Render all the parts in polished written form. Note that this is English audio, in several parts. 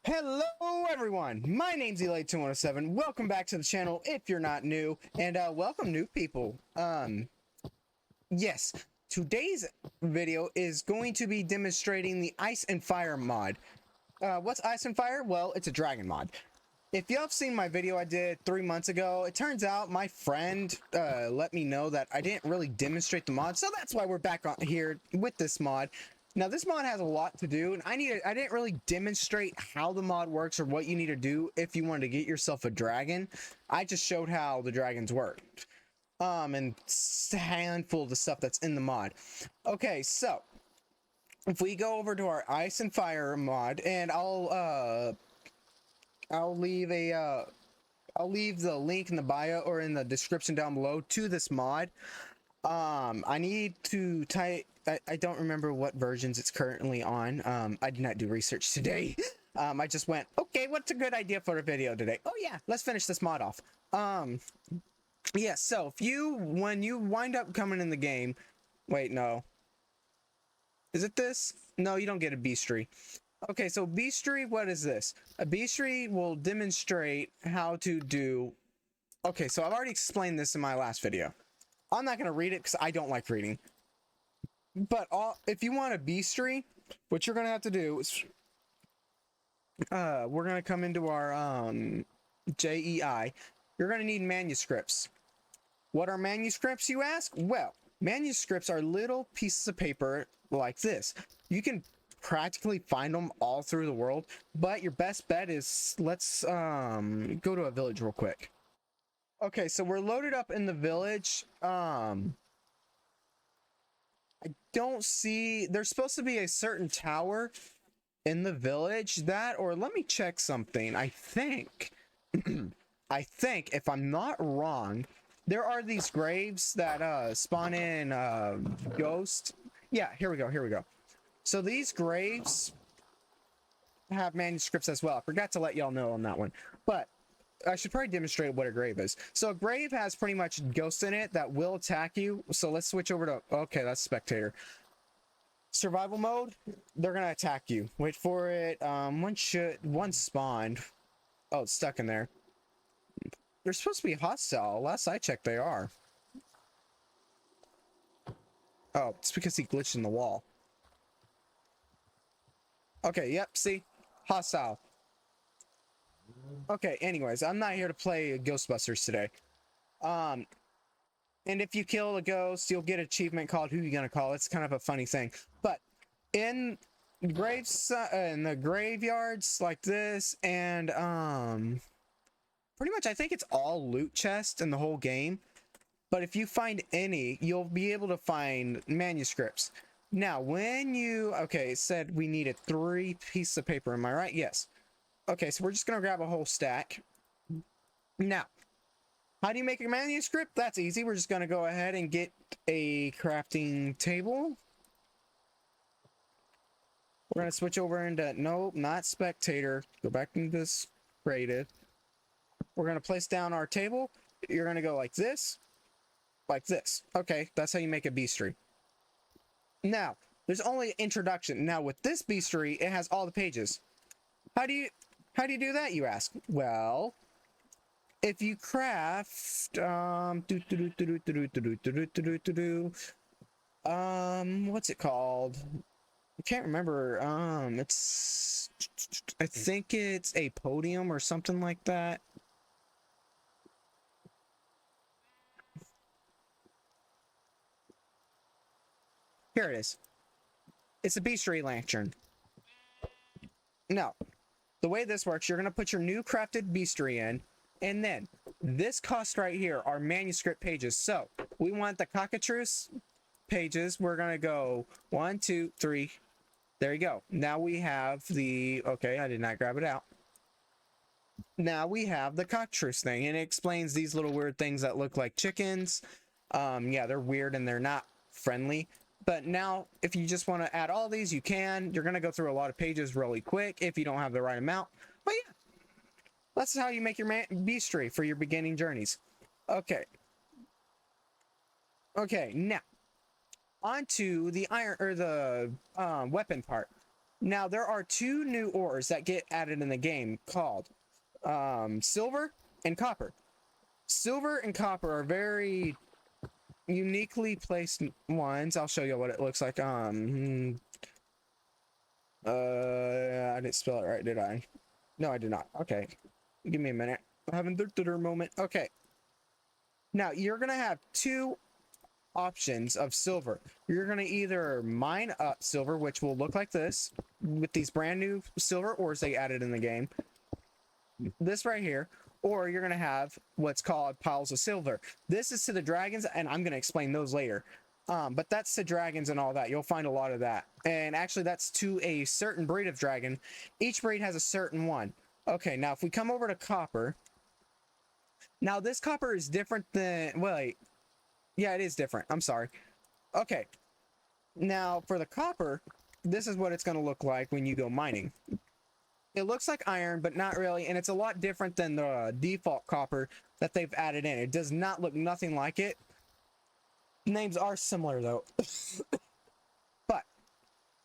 Hello everyone, my name's Elite2107. Welcome back to the channel if you're not new, and welcome new people. Yes, today's video is going to be demonstrating the Ice and Fire mod. What's Ice and Fire? Well, it's a dragon mod. If you have seen my video I did 3 months ago, it turns out my friend let me know that I didn't really demonstrate the mod, so that's why we're back on here with this mod. Now this mod has a lot to do, and I didn't really demonstrate how the mod works or what you need to do if you wanted to get yourself a dragon. I just showed how the dragons work. And a handful of the stuff that's in the mod. Okay, so if we go over to our Ice and Fire mod, and I'll leave a I'll leave the link in the bio or in the description down below to this mod. I need to type. I don't remember what versions it's currently on. I did not do research today. I just went, okay, what's a good idea for a video today? Oh yeah, let's finish this mod off. Yeah, so when you wind up coming in the game, wait, no. Is it this? No, you don't get a beastry. Okay, so beastry, what is this? A beastry will demonstrate how to do... Okay, so I've already explained this in my last video. I'm not going to read it because I don't like reading. But if you want a beastry, what you're going to have to do is... we're going to come into our JEI. You're going to need manuscripts. What are manuscripts, you ask? Well, manuscripts are little pieces of paper like this. You can practically find them all through the world, but your best bet is let's go to a village real quick. Okay, so we're loaded up in the village. I don't see... There's supposed to be a certain tower in the village that, or let me check something. I think, if I'm not wrong, there are these graves that spawn in ghosts. Yeah, here we go. So these graves have manuscripts as well. I forgot to let y'all know on that one, but I should probably demonstrate what a grave is. So a grave has pretty much ghosts in it that will attack you. So let's switch over to... Okay, that's spectator. Survival mode, they're gonna attack you. Wait for it. One spawned. Oh, it's stuck in there. They're supposed to be hostile. Last I checked, they are. Oh, it's because he glitched in the wall. Okay, yep, see? Hostile. Okay, anyways, I'm not here to play Ghostbusters today. And if you kill a ghost, you'll get an achievement called Who You Gonna Call. It's kind of a funny thing. But in graves, in the graveyards like this, and pretty much I think it's all loot chests in the whole game. But if you find any, you'll be able to find manuscripts. Now, when you... Okay, it said we needed 3 pieces of paper. Am I right? Yes. Okay, so we're just going to grab a whole stack. Now, how do you make a manuscript? That's easy. We're just going to go ahead and get a crafting table. We're going to switch over into... Nope, not spectator. Go back into this creative. We're going to place down our table. You're going to go like this. Like this. Okay, that's how you make a beastry. Now, there's only introduction. Now, with this beastry, it has all the pages. How do you do that, you ask? Well, if you craft what's it called? I can't remember. It's... I think it's a podium or something like that. Here it is. It's a beastry lantern. Now, the way this works, you're going to put your new crafted beastry in, and then this cost right here are manuscript pages. So we want the cockatrice pages. We're going to go 1, 2, 3. There you go. Now we have the... Okay, I did not grab it out. Now we have the cockatrice thing, and it explains these little weird things that look like chickens. Yeah, they're weird and they're not friendly. But now, if you just want to add all these, you can. You're going to go through a lot of pages really quick if you don't have the right amount. But yeah, that's how you make your beastry for your beginning journeys. Okay. Okay, now, onto the iron, or the weapon part. Now, there are two new ores that get added in the game called silver and copper. Silver and copper are very uniquely placed ones. I'll show you what it looks like. I didn't spell it right, did I? No, I did not. Okay. Give me a minute. I'm having a moment. Okay. Now, you're going to have two options of silver. You're going to either mine up silver, which will look like this, with these brand new silver ores they added in the game. This right here. Or you're going to have what's called piles of silver. This is to the dragons, and I'm going to explain those later. But that's to dragons and all that. You'll find a lot of that. And actually, that's to a certain breed of dragon. Each breed has a certain one. Okay, now if we come over to copper. Now, this copper is different than... Wait. Yeah, it is different. I'm sorry. Okay. Now, for the copper, this is what it's going to look like when you go mining. It looks like iron, but not really, and it's a lot different than the default copper that they've added in. It does not look nothing like it. Names are similar, though. But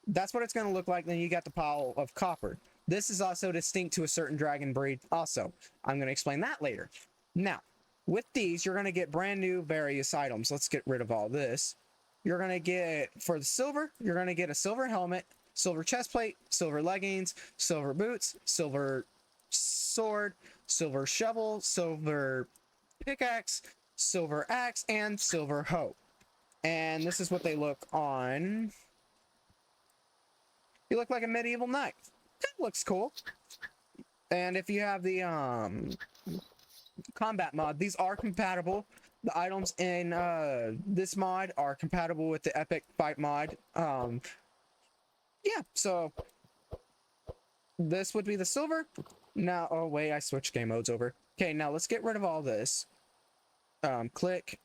that's what it's going to look like. Then you got the pile of copper. This is also distinct to a certain dragon breed also. I'm going to explain that later. Now, with these, you're going to get brand new various items. Let's get rid of all this. You're going to get, for the silver, you're going to get a silver helmet, silver chest plate, silver leggings, silver boots, silver sword, silver shovel, silver pickaxe, silver axe, and silver hoe. And this is what they look on. You look like a medieval knight. That looks cool. And if you have the combat mod, these are compatible. The items in this mod are compatible with the epic fight mod. Yeah, so this would be the silver. Now, oh wait, I switched game modes over. Okay, now let's get rid of all this. Click.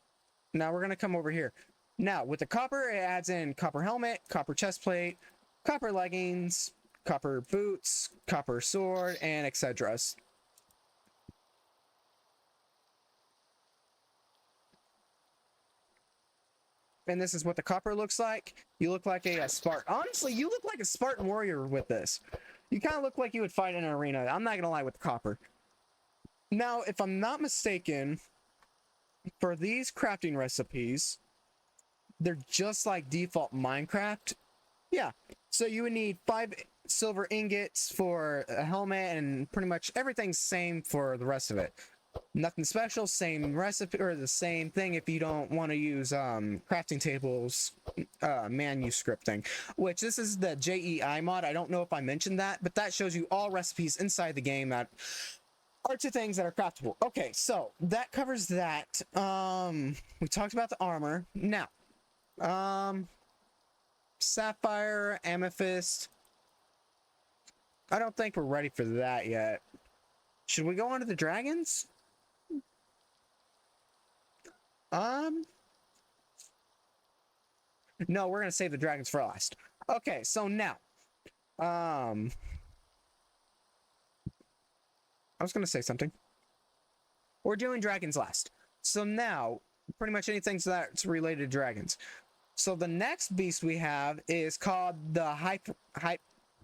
Now we're gonna come over here. Now with the copper, it adds in copper helmet, copper chest plate, copper leggings, copper boots, copper sword, and etc. And this is what the copper looks like. You look like a Spartan. Honestly, you look like a Spartan warrior with this. You kind of look like you would fight in an arena. I'm not gonna lie with the copper. Now, if I'm not mistaken, for these crafting recipes, they're just like default Minecraft. Yeah. So you would need 5 silver ingots for a helmet, and pretty much everything's same for the rest of it. Nothing special, same recipe, or the same thing if you don't want to use crafting tables manuscripting, which this is the JEI mod. I don't know if I mentioned that, but that shows you all recipes inside the game that are 2 things that are craftable. Okay, so that covers that. We talked about the armor. Now, sapphire, amethyst. I don't think we're ready for that yet. Should we go on to the dragons? No, we're gonna save the dragons for last. Okay, so now, I was gonna say something. We're doing dragons last. So now, pretty much anything that's related to dragons. So the next beast we have is called the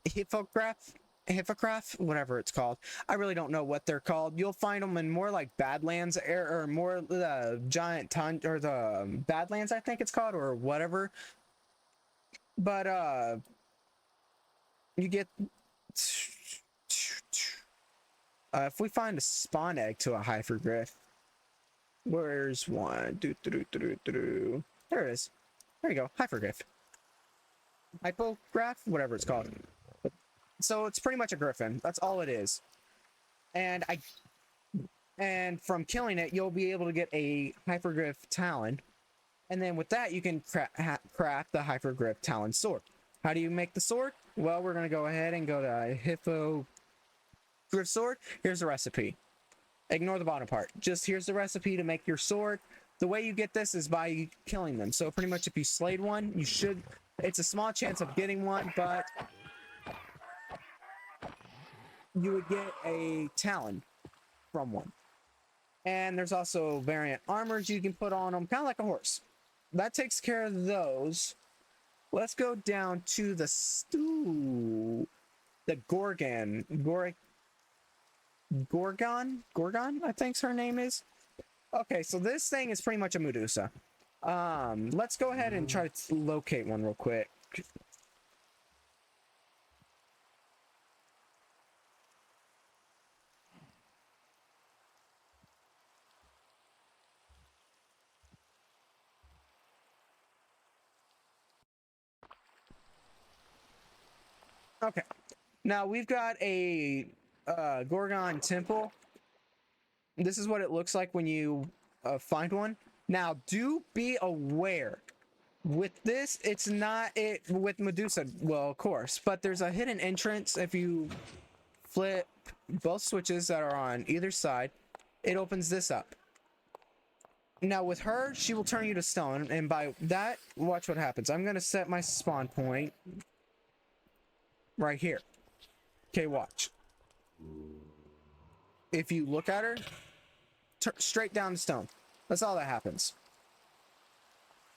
Hippogriff, whatever it's called. I really don't know what they're called. You'll find them in more like Badlands or more the giant or the Badlands, I think it's called, or whatever. But you get if we find a spawn egg to a Hippogriff, where's one? There it is. There you go, Hippogriff. Hippogriff, whatever it's called. So it's pretty much a griffin. That's all it is. And from killing it, you'll be able to get a Hippogriff talon. And then with that, you can craft the Hippogriff talon sword. How do you make the sword? Well, we're going to go ahead and go to Hippogriff sword. Here's the recipe. Ignore the bottom part. Just here's the recipe to make your sword. The way you get this is by killing them. So pretty much if you slayed one, you should... It's a small chance of getting one, but... you would get a talon from one. And there's also variant armors you can put on them, kind of like a horse. That takes care of those. Let's go down to the stew. the Gorgon, I think's her name is. Okay, so this thing is pretty much a Medusa. Let's go ahead and try to locate one real quick. Okay, now we've got a Gorgon temple. This is what it looks like when you find one. Now, do be aware. With this, it's not it with Medusa, well, of course, but there's a hidden entrance. If you flip both switches that are on either side, it opens this up. Now with her, she will turn you to stone, and by that, watch what happens. I'm gonna set my spawn point right here. Okay, watch. If you look at her, straight down to stone. That's all that happens.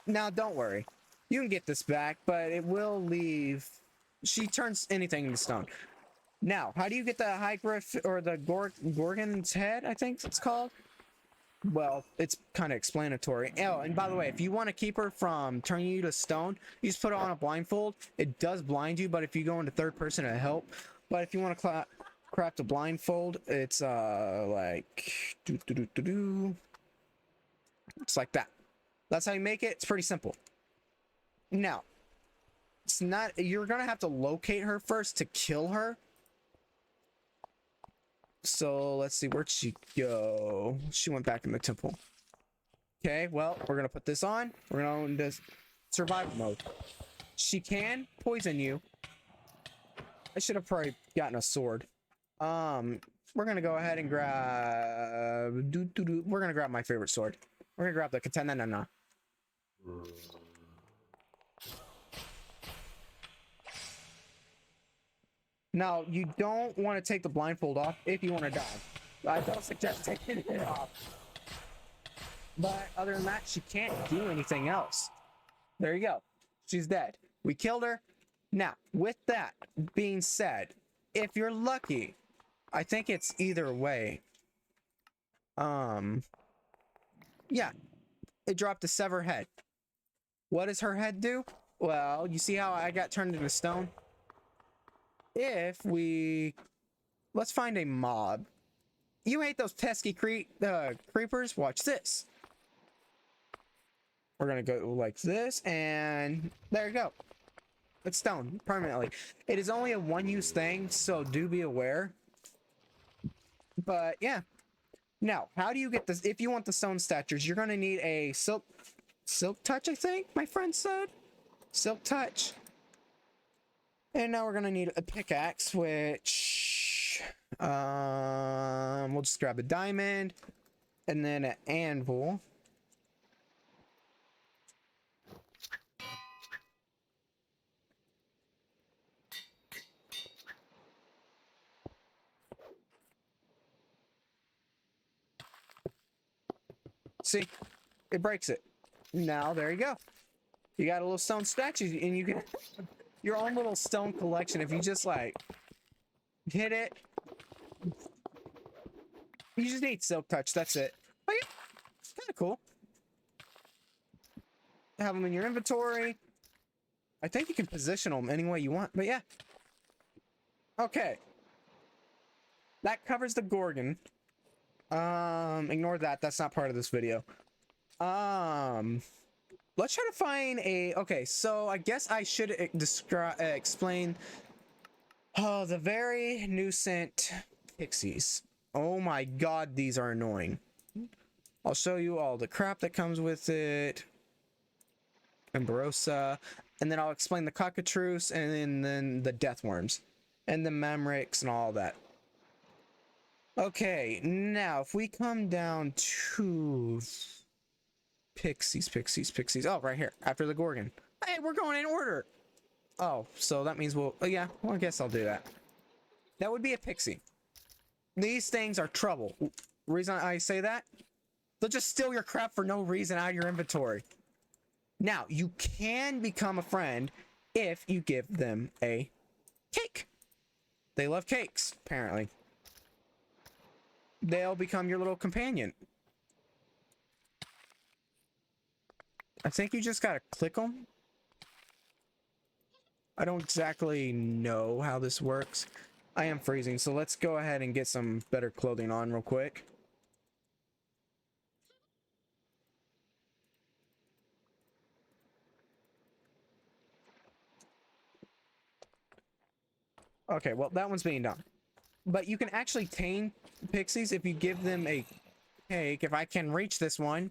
Now, don't worry. You can get this back, but it will leave... She turns anything into stone. Now, how do you get the Highgriff, or the Gorgon's head, I think it's called? Well, it's kind of explanatory. Oh, and by the way, if you want to keep her from turning you to stone, you just put her on a blindfold. It does blind you, but if you go into third person, it'll help. But if you want to craft a blindfold, it's like... It's like that. That's how you make it. It's pretty simple. Now, it's not... You're going to have to locate her first to kill her. So, let's see. Where'd she go? She went back in the temple. Okay, well, we're going to put this on. We're going to go into survival mode. She can poison you. I should have probably gotten a sword. We're going to go ahead and grab... We're going to grab my favorite sword. We're going to grab the katana. No. Now, you don't want to take the blindfold off if you want to die. I don't suggest taking it off. But other than that, she can't do anything else. There you go. She's dead. We killed her. Now, with that being said, if you're lucky, I think it's either way. Yeah. It dropped a sever head. What does her head do? Well, you see how I got turned into stone? If we... Let's find a mob. You hate those pesky creepers? Watch this. We're gonna go like this, and there you go. It's stone, permanently. It is only a one-use thing, so do be aware. But, yeah. Now, how do you get this? If you want the stone statues, you're gonna need a silk touch, I think my friend said. Silk touch. And now we're gonna need a pickaxe, which we'll just grab a diamond and then an anvil. See, it breaks it. Now there you go. You got a little stone statue, and you can your own little stone collection. If you just like hit it, you just need silk touch. That's it. But yeah, it's kind of cool. Have them in your inventory. I think you can position them any way you want. But yeah. Okay. That covers the Gorgon. Ignore that. That's not part of this video. Let's try to find a... Okay, so I guess I should explain... Oh, the very nuisant pixies. Oh my god, these are annoying. I'll show you all the crap that comes with it. Amberosa. And then I'll explain the cockatrice, and then the deathworms. And the mamrix and all that. Okay, now if we come down to... Pixies. Oh, right here, after the Gorgon. Hey, we're going in order. Oh, so that means we'll... Oh, yeah, well, I guess I'll do that. That would be a pixie. These things are trouble. Reason I say that? They'll just steal your crap for no reason out of your inventory. Now, you can become a friend if you give them a cake. They love cakes, apparently. They'll become your little companion. I think you just gotta click them. I don't exactly know how this works. I am freezing, so let's go ahead and get some better clothing on real quick. Okay, well, that one's being done. But you can actually tame pixies if you give them a cake. If I can reach this one.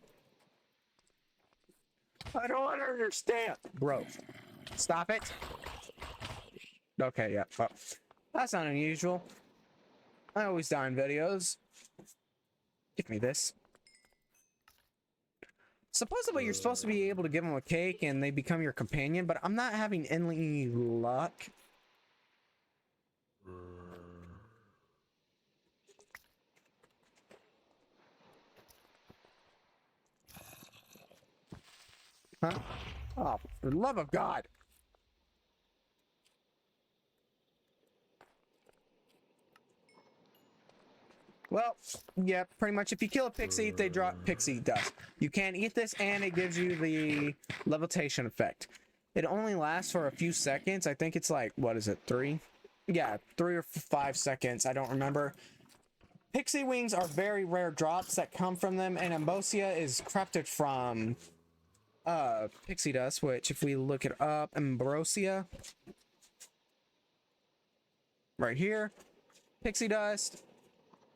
I don't understand. Bro, stop it. Okay, yeah. Oh, that's not unusual. I always die in videos. Give me this. Supposedly you're supposed to be able to give them a cake and they become your companion, but I'm not having any luck. Huh? Oh, for the love of God. Well, yeah, pretty much if you kill a pixie, they drop pixie dust. You can't eat this and it gives you the levitation effect. It only lasts for a few seconds. I think it's like, what is it, 3? Yeah, 3 or 5 seconds. I don't remember. Pixie wings are very rare drops that come from them, and Ambrosia is crafted from pixie dust, which if we look it up, Ambrosia right here, pixie dust,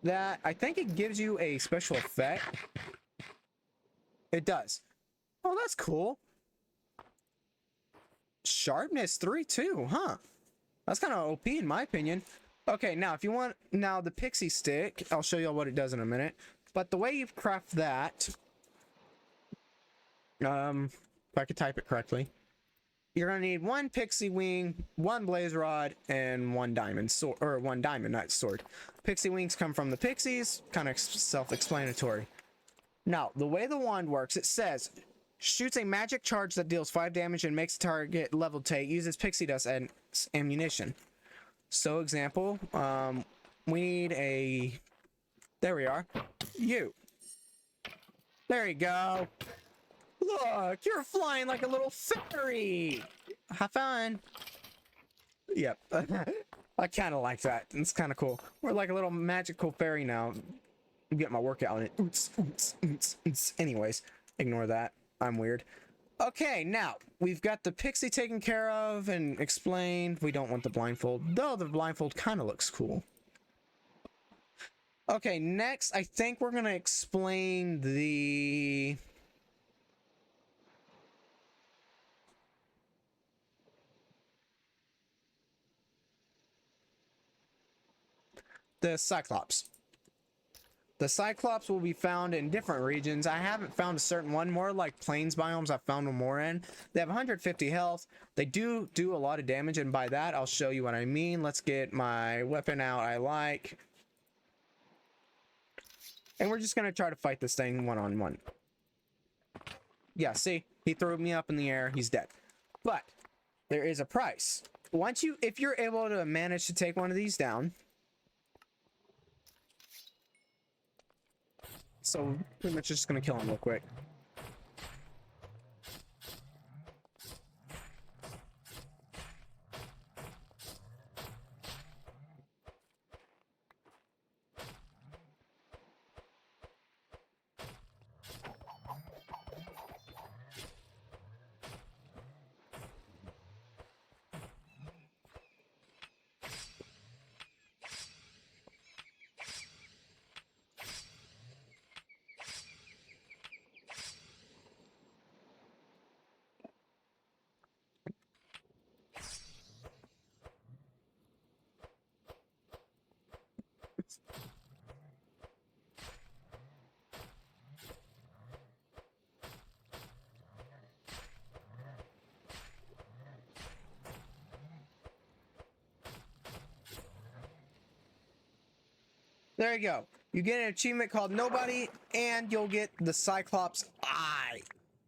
that I think it gives you a special effect. It does. Oh, that's cool. Sharpness 3 too, huh? That's kind of OP in my opinion. Okay, now if you want, now the pixie stick, I'll show you what it does in a minute. But the way you craft that, if I could type it correctly, you're gonna need 1 pixie wing, 1 blaze rod, and 1 diamond sword, or 1 diamond, not sword. Pixie wings come from the pixies, kind of self-explanatory. Now, the way the wand works, it says, shoots a magic charge that deals 5 damage and makes the target levitate, uses pixie dust and ammunition. So, example, we need a, there we are, you. There you go. Look, you're flying like a little fairy. Have fun. Yep. I kind of like that. It's kind of cool. We're like a little magical fairy now. Get my workout in it. Oots, oots, oots, oots. Anyways, ignore that. I'm weird. Okay, now we've got the pixie taken care of and explained. We don't want the blindfold, though the blindfold kind of looks cool. Okay, next I think we're gonna explain the Cyclops. The Cyclops will be found in different regions. I haven't found a certain one. More like plains biomes I've found them more in. They have 150 health. They do a lot of damage, and by that, I'll show you what I mean. Let's get my weapon out I like. And we're just going to try to fight this thing one-on-one. Yeah, see? He threw me up in the air. He's dead. But there is a price. If you're able to manage to take one of these down... So, pretty much just gonna kill him real quick. There you go. You get an achievement called Nobody, and you'll get the Cyclops Eye.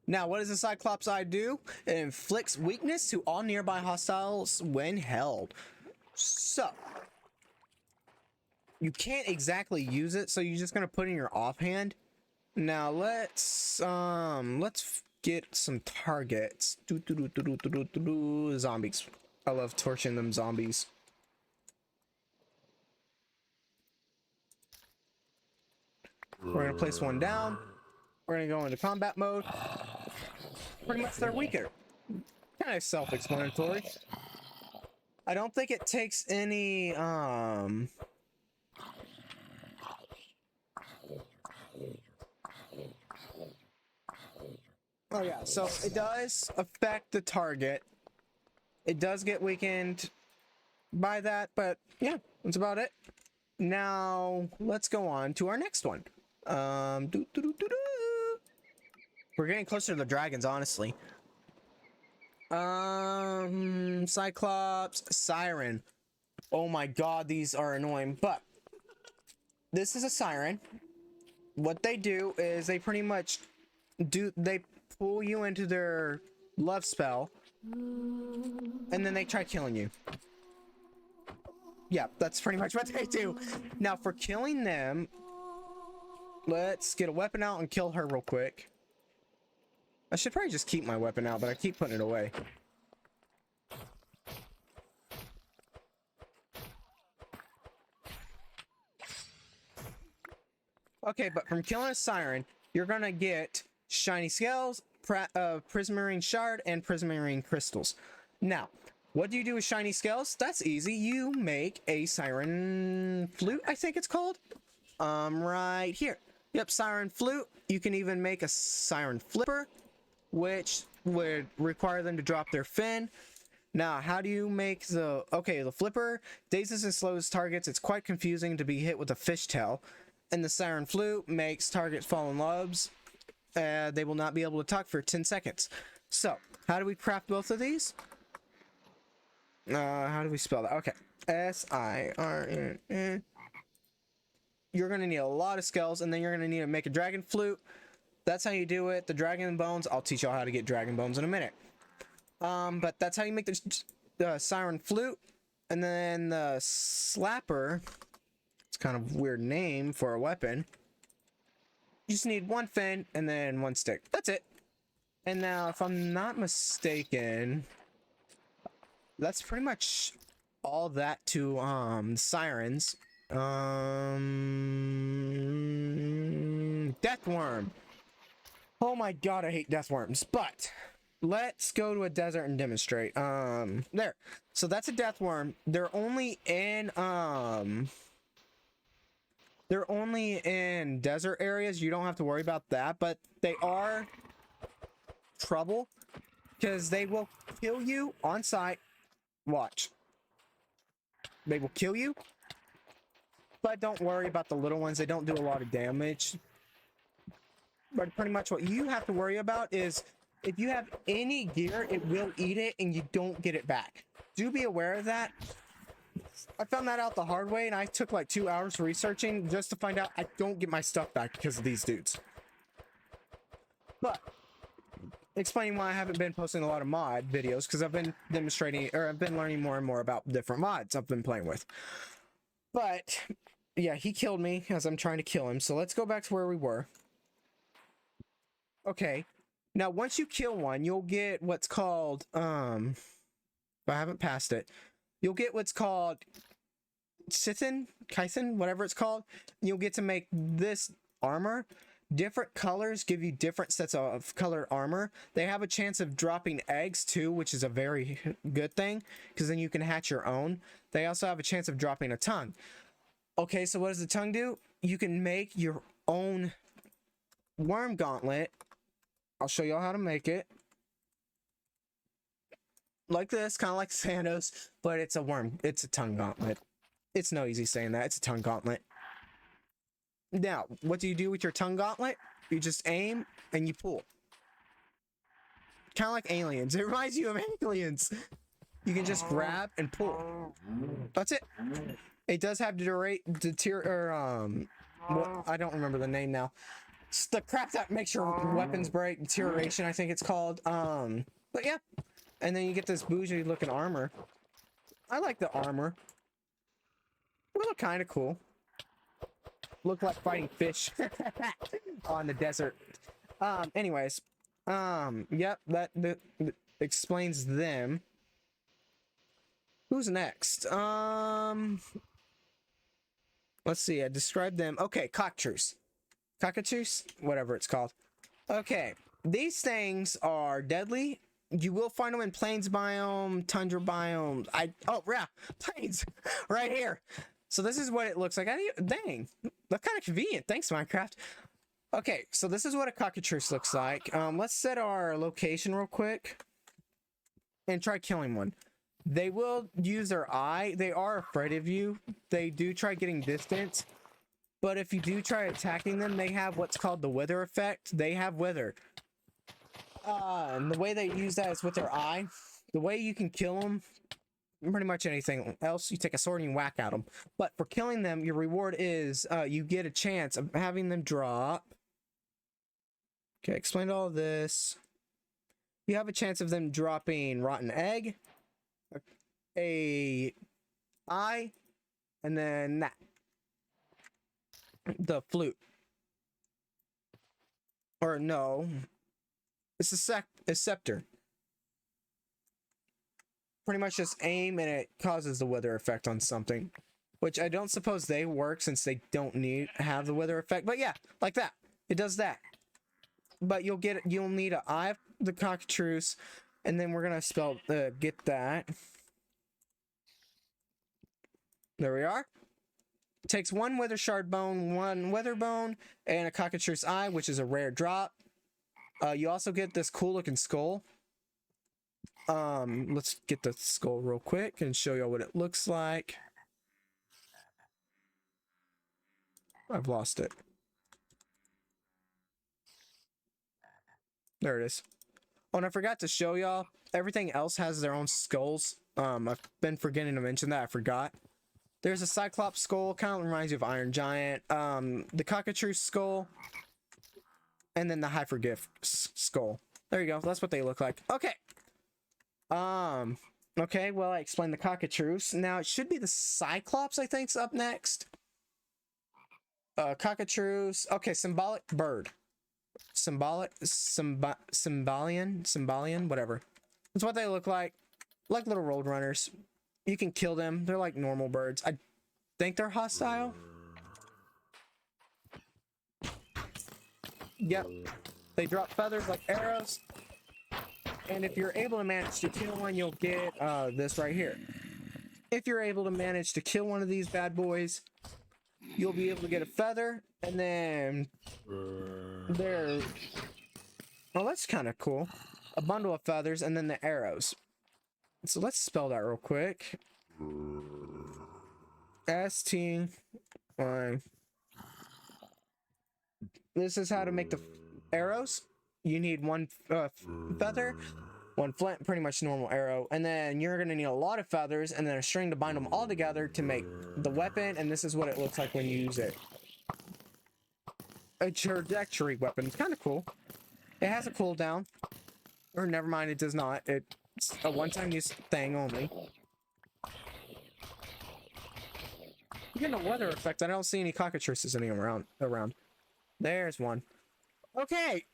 Now, what does the Cyclops Eye do? It inflicts weakness to all nearby hostiles when held. So, you can't exactly use it, so you're just gonna put in your offhand. Now let's get some targets. Zombies. I love torching them zombies. We're gonna place one down. We're gonna go into combat mode. Pretty much they're weaker. Kind of self-explanatory. I don't think it takes any oh yeah, so it does affect the target. It does get weakened by that, but yeah, that's about it. Now let's go on to our next one. We're getting closer to the dragons, honestly. Cyclops, Siren. Oh my god, these are annoying, but this is a Siren. What they do is they pretty much they pull you into their love spell, and then they try killing you. Yeah, that's pretty much what they do. Now, for killing them, let's get a weapon out and kill her real quick. I should probably just keep my weapon out, but I keep putting it away. Okay, but from killing a Siren, you're gonna get shiny scales, prismarine shard, and prismarine crystals. Now, what do you do with shiny scales? That's easy. You make a siren flute, I think it's called. Right here. Yep, siren flute. You can even make a siren flipper, which would require them to drop their fin. Now, how do you make the flipper dazes and slows targets. It's quite confusing to be hit with a fishtail. And the siren flute makes targets fall in loves. They will not be able to talk for 10 seconds. So, how do we craft both of these? How do we spell that? Okay. S-I-R-N-N. You're going to need a lot of skulls, and then you're going to need to make a dragon flute. That's how you do it. The dragon bones, I'll teach y'all how to get dragon bones in a minute. But that's how you make the siren flute. And then the slapper, it's kind of a weird name for a weapon. You just need one fin and then one stick. That's it. And now, if I'm not mistaken, that's pretty much all that to sirens. Deathworm. Oh my god, I hate deathworms. But let's go to a desert and demonstrate. There. So that's a deathworm. They're only in desert areas. You don't have to worry about that, but they are trouble because they will kill you on sight. Watch. They will kill you, but don't worry about the little ones. They don't do a lot of damage. But pretty much what you have to worry about is if you have any gear, it will eat it and you don't get it back. Do be aware of that. I found that out the hard way, and I took like 2 hours researching just to find out I don't get my stuff back because of these dudes. But explaining why I haven't been posting a lot of mod videos, because I've been demonstrating, or I've been learning more and more about different mods I've been playing with. But yeah, he killed me as I'm trying to kill him. So let's go back to where we were. Okay. Now, once you kill one, you'll get what's called, if I haven't passed it, you'll get what's called Kythen, whatever it's called. You'll get to make this armor. Different colors give you different sets of color armor. They have a chance of dropping eggs too, which is a very good thing, because then you can hatch your own. They also have a chance of dropping a tongue. Okay, so what does the tongue do? You can make your own worm gauntlet. I'll show y'all how to make it. Like this, kind of like Thanos, but it's a worm. It's a tongue gauntlet. It's no easy saying that. It's a tongue gauntlet. Now, what do you do with your tongue gauntlet? You just aim and you pull. Kind of like aliens. It reminds you of aliens. You can just grab and pull. That's it. It does have I don't remember the name now. It's the crap that makes your weapons break. Deterioration, I think it's called. But yeah. And then you get this bougie looking armor. I like the armor. It look kind of cool. look like fighting fish on the desert. Anyways, yep, that explains them. Who's next? Let's see. I described them. Okay, cockatoos, whatever it's called. Okay, these things are deadly. You will find them in plains biome, tundra biome. Oh yeah, plains, right here. So this is what it looks like. Dang, that's kind of convenient. Thanks, Minecraft. Okay, so this is what a cockatrice looks like. Let's set our location real quick and try killing one. They will use their eye. They are afraid of you. They do try getting distance. But if you do try attacking them, they have what's called the wither effect. They have wither. And the way they use that is with their eye. The way you can kill them, pretty much anything else, you take a sword and you whack at them. But for killing them, your reward is you get a chance of having them drop. Okay, explained all of this. You have a chance of them dropping rotten egg, a eye, and then that. The flute. Or no. It's a scepter. Pretty much just aim and it causes the wither effect on something. Which I don't suppose they work since they don't have the wither effect. But yeah, like that. It does that. But you'll need an eye of the cockatrice. And then we're gonna get that. There we are. Takes one wither shard bone, one wither bone, and a cockatrice eye, which is a rare drop. You also get this cool looking skull. Let's get the skull real quick and show you what it looks like. I've lost it. There it is. Oh, and I forgot to show y'all, everything else has their own skulls. I've been forgetting to mention that. I forgot. There's a Cyclops skull, kind of reminds you of Iron Giant. The cockatrice skull, and then the Hypergift skull. There you go. That's what they look like. Okay. Okay, well, I explained the cockatrice. Now, it should be the Cyclops, I think, is up next. Cockatrice. Okay, symbolic bird. Symbolian, whatever. That's what they look like. Like little road runners. You can kill them. They're like normal birds. I think they're hostile. Yep. They drop feathers like arrows. And if you're able to manage to kill one, you'll get this right here. If you're able to manage to kill one of these bad boys, you'll be able to get a feather. And then well, that's kind of cool. A bundle of feathers and then the arrows. So let's spell that real quick. S-T-Y. This is how to make the arrows. You need one feather, one flint, pretty much normal arrow, and then you're going to need a lot of feathers and then a string to bind them all together to make the weapon, and this is what it looks like when you use it. A trajectory weapon. It's kind of cool. It has a cooldown. Or never mind, it does not. It's a one-time use thing only. You get a weather effect. I don't see any cockatrices around. There's one. Okay.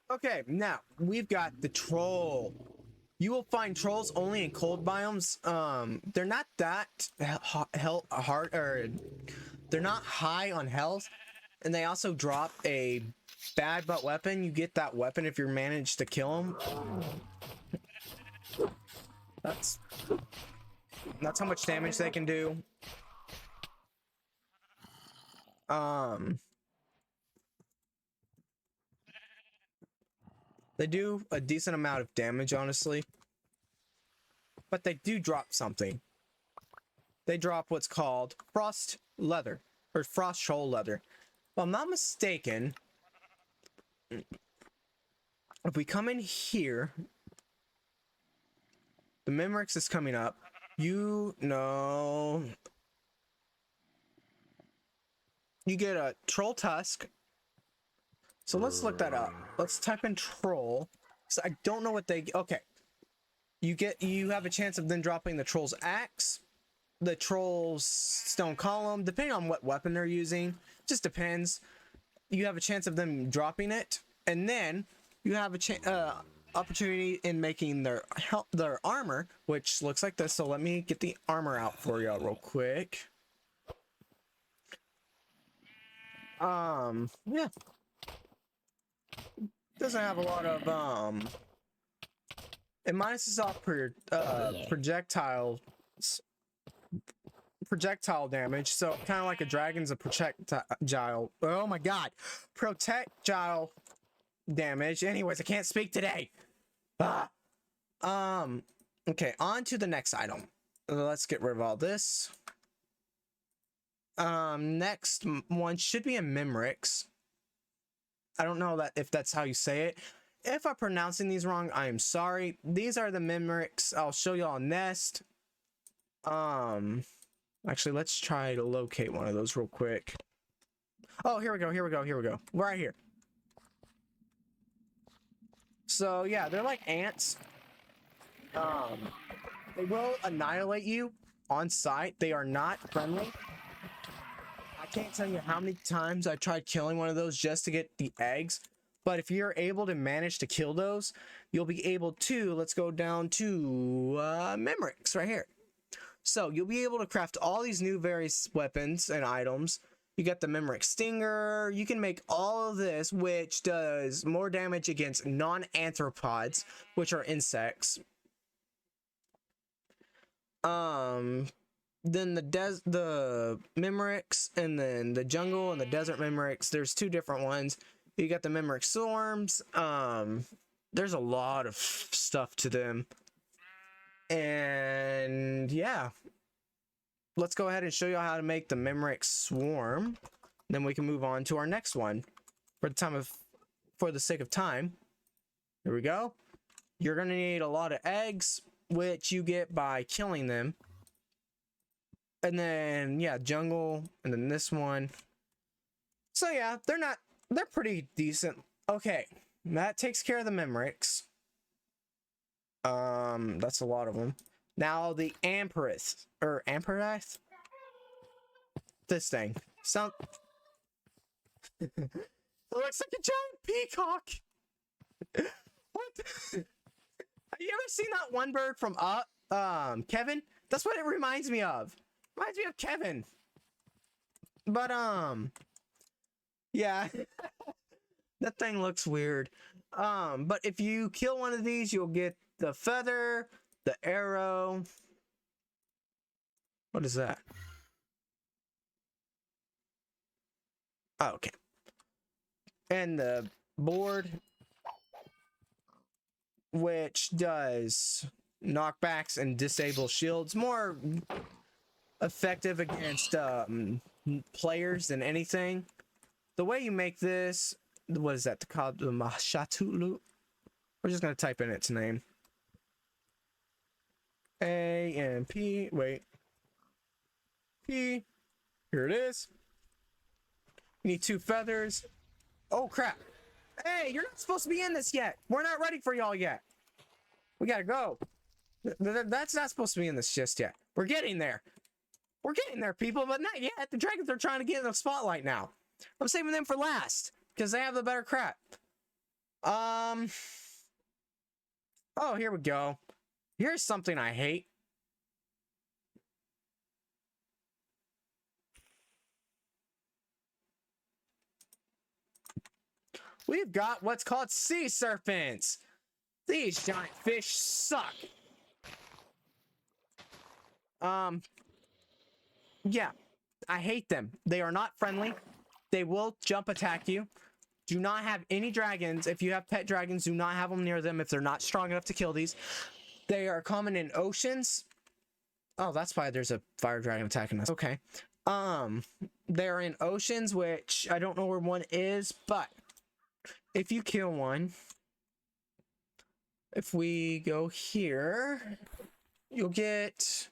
Okay, now we've got the troll. You will find trolls only in cold biomes. They're not that hard, or they're not high on health, and they also drop a bad butt weapon. You get that weapon if you manage to kill them. That's how much damage they can do. They do a decent amount of damage, honestly. But they do drop something. They drop what's called frost leather, or frost troll leather. If I'm not mistaken, if we come in here, the Memorex is coming up. You know... you get a troll tusk. So let's look that up. Let's type in troll. So I don't know what they, okay. You have a chance of them dropping the troll's axe, the troll's stone column, depending on what weapon they're using. Just depends. You have a chance of them dropping it, and then you have a opportunity in making their armor, which looks like this. So let me get the armor out for y'all real quick. Yeah, doesn't have a lot of it minuses off projectile damage, so kind of like a dragon's a projectile. Oh my god, projectile damage. Anyways, I can't speak today. Okay, on to the next item. Let's get rid of all this. Next one should be a Mimrix. I don't know if that's how you say it. If I'm pronouncing these wrong, I am sorry. These are the Mimrix. I'll show y'all nest. Actually, let's try to locate one of those real quick. Oh, here we go. Right here. So yeah, they're like ants. They will annihilate you on sight. They are not friendly. I can't tell you how many times I tried killing one of those just to get the eggs. But if you're able to manage to kill those, you'll be able to, let's go down to Mimrix right here. So you'll be able to craft all these new various weapons and items. You got the Mimrix Stinger. You can make all of this, which does more damage against non-anthropods, which are insects. Then the Mimrix, and then the jungle and the desert Mimrix. There's two different ones. You got the Mimrix Swarms. There's a lot of stuff to them. And yeah, let's go ahead and show you how to make the Mimrix Swarm. Then we can move on to our next one. For the sake of time, here we go. You're gonna need a lot of eggs, which you get by killing them. And then yeah, jungle, and then this one. So yeah, they're pretty decent. Okay, that takes care of the Mimrix. That's a lot of them. Now the Amperith, or Amperith? This thing. It looks like a giant peacock. What? Have you ever seen that one bird from Kevin? That's what it reminds me of. Reminds me of Kevin. But yeah. That thing looks weird. But if you kill one of these, you'll get the feather, the arrow. What is that? Oh, okay. And the board, which does knockbacks and disable shields. More effective against players than anything. The way you make this, what is that called? The Mashatulu? We're just gonna type in its name. A and P. Wait. P. Here it is. You need 2 feathers. Oh crap! Hey, you're not supposed to be in this yet. We're not ready for y'all yet. We gotta go. That's not supposed to be in this just yet. We're getting there. We're getting there, people, but not yet. The dragons are trying to get in the spotlight now. I'm saving them for last because they have the better crap. Oh, here we go. Here's something I hate. We've got what's called sea serpents. These giant fish suck. Yeah, I hate them. They are not friendly. They will jump attack you. Do not have any dragons. If you have pet dragons, do not have them near them if they're not strong enough to kill these. They are common in oceans. Oh, that's why there's a fire dragon attacking us. Okay. They're in oceans, which I don't know where one is, but if you kill one, if we go here, you'll get,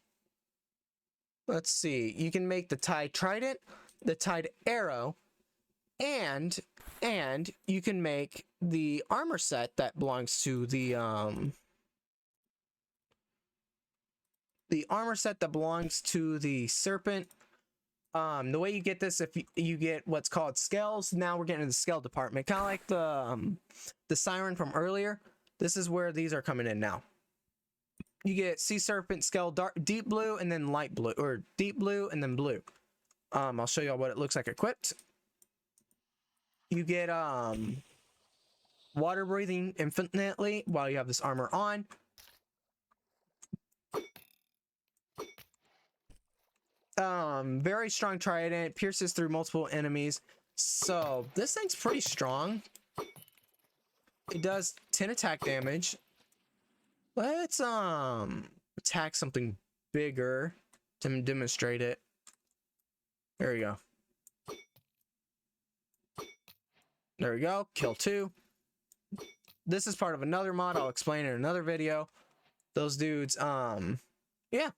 let's see, you can make the TIE Trident, the tied arrow, and you can make the armor set that belongs to the armor set that belongs to the serpent. The way you get this, if you get what's called scales. Now we're getting to the scale department, kind of like the siren from earlier. This is where these are coming in now. You get sea serpent scale, deep blue, and then light blue, or deep blue and then blue. I'll show y'all what it looks like equipped. You get water breathing infinitely while you have this armor on. Very strong trident, pierces through multiple enemies. So this thing's pretty strong. It does 10 attack damage. Let's attack something bigger to demonstrate it. There we go. There we go. Kill 2. This is part of another mod. I'll explain in another video. Those dudes, yeah.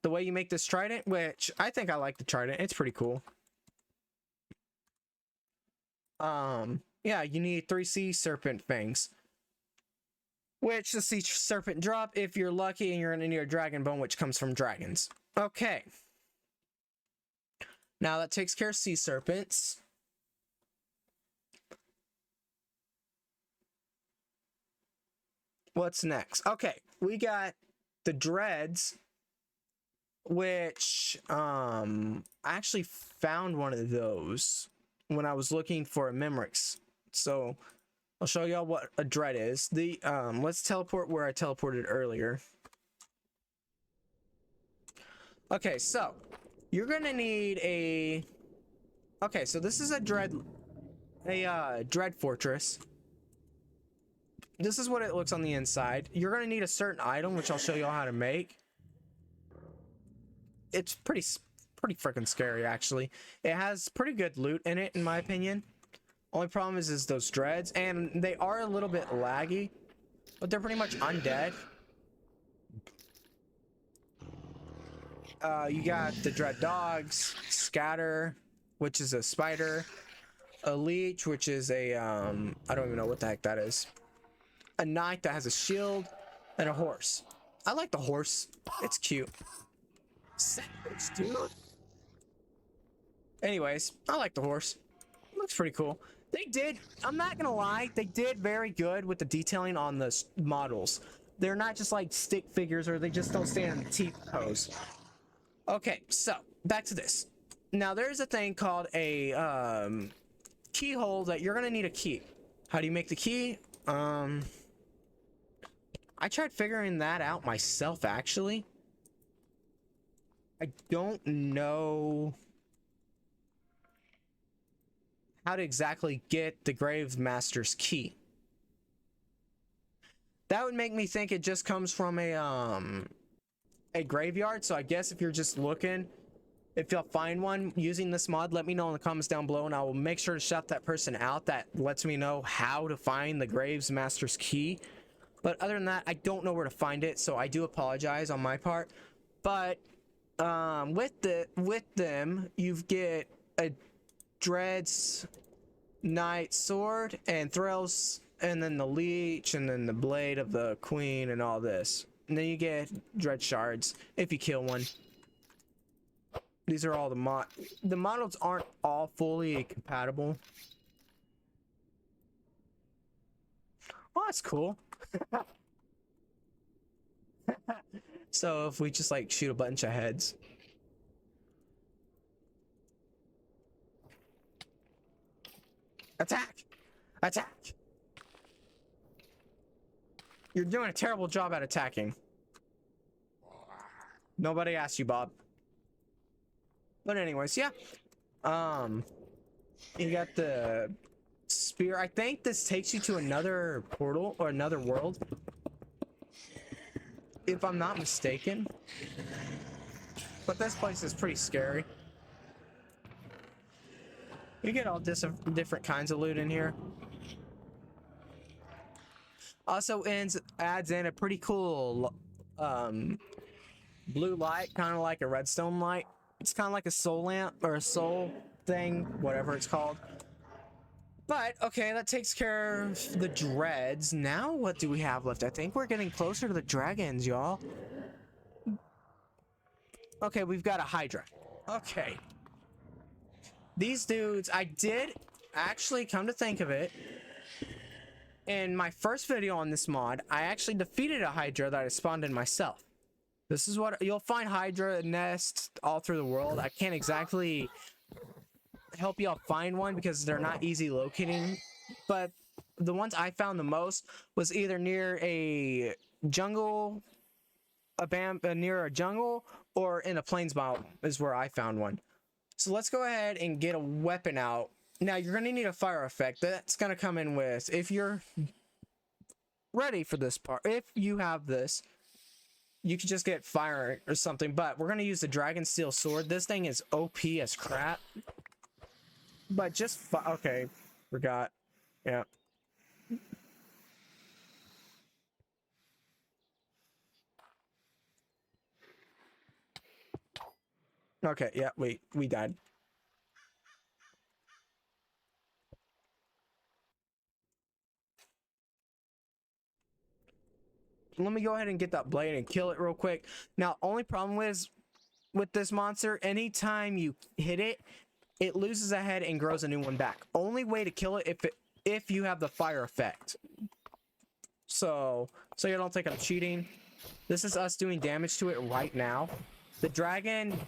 The way you make this trident, which I think I like the trident. It's pretty cool. Yeah, you need 3 sea serpent fangs, which the sea serpent drop if you're lucky and you're in your dragon bone, which comes from dragons. Okay. Now that takes care of sea serpents. What's next? Okay, we got the dreads, which I actually found one of those when I was looking for a Memoryx. So I'll show y'all what a dread is. The let's teleport where I teleported earlier. Okay, so you're gonna need a. Okay, so this is a dread fortress. This is what it looks on the inside. You're gonna need a certain item, which I'll show y'all how to make. It's pretty freaking scary, actually. It has pretty good loot in it, in my opinion. Only problem is those dreads, and they are a little bit laggy, but they're pretty much undead. You got the dread dogs, scatter, which is a spider, a leech, which is a I don't even know what the heck that is, a knight that has a shield, and a horse. I like the horse. It's cute. Savage, dude. Anyways, I like the horse. Looks pretty cool. They did, I'm not gonna lie, they did very good with the detailing on the models. They're not just like stick figures, or they just don't stand in the teeth pose. Okay, so back to this. Now there's a thing called a keyhole that you're gonna need a key. How do you make the key? I tried figuring that out myself, actually. I don't know how to exactly get the Gravemaster's key. That would make me think it just comes from a graveyard. So I guess if you're just looking, if you'll find one using this mod, let me know in the comments down below, and I will make sure to shout that person out that lets me know how to find the Gravemaster's key. But other than that, I don't know where to find it, so I do apologize on my part. But with them, you get a Dread's Knight sword and Thrall's, and then the leech, and then the blade of the queen, and all this. And then you get Dread shards if you kill one. These are all the models aren't all fully compatible. Oh, that's cool. So if we just like shoot a bunch of heads. Attack! Attack! You're doing a terrible job at attacking. Nobody asked you, Bob. But anyways, yeah. You got the spear. I think this takes you to another portal or another world, if I'm not mistaken. But this place is pretty scary. You get all different kinds of loot in here. Also adds in a pretty cool blue light, kind of like a redstone light. It's kind of like a soul lamp or a soul thing, whatever it's called. But okay, that takes care of the dreads. Now what do we have left? I think we're getting closer to the dragons, y'all. Okay, we've got a Hydra. Okay. These dudes, I did actually, come to think of it, in my first video on this mod, I actually defeated a Hydra that I spawned in myself. This is what you'll find: Hydra nests all through the world. I can't exactly help y'all find one because they're not easy locating, but the ones I found the most was either near a jungle, near a jungle, or in a plains biome is where I found one. So let's go ahead and get a weapon out. Now you're gonna need a fire effect. That's gonna come in with, if you're ready for this part, if you have this, you could just get fire or something, but we're gonna use the dragon steel sword. This thing is OP as crap. But just okay, forgot. Yeah. Okay, yeah, wait, we died. Let me go ahead and get that blade and kill it real quick. Now, only problem is with this monster, anytime you hit it, it loses a head and grows a new one back. Only way to kill it if you have the fire effect. So you don't think I'm cheating. This is us doing damage to it right now. The dragon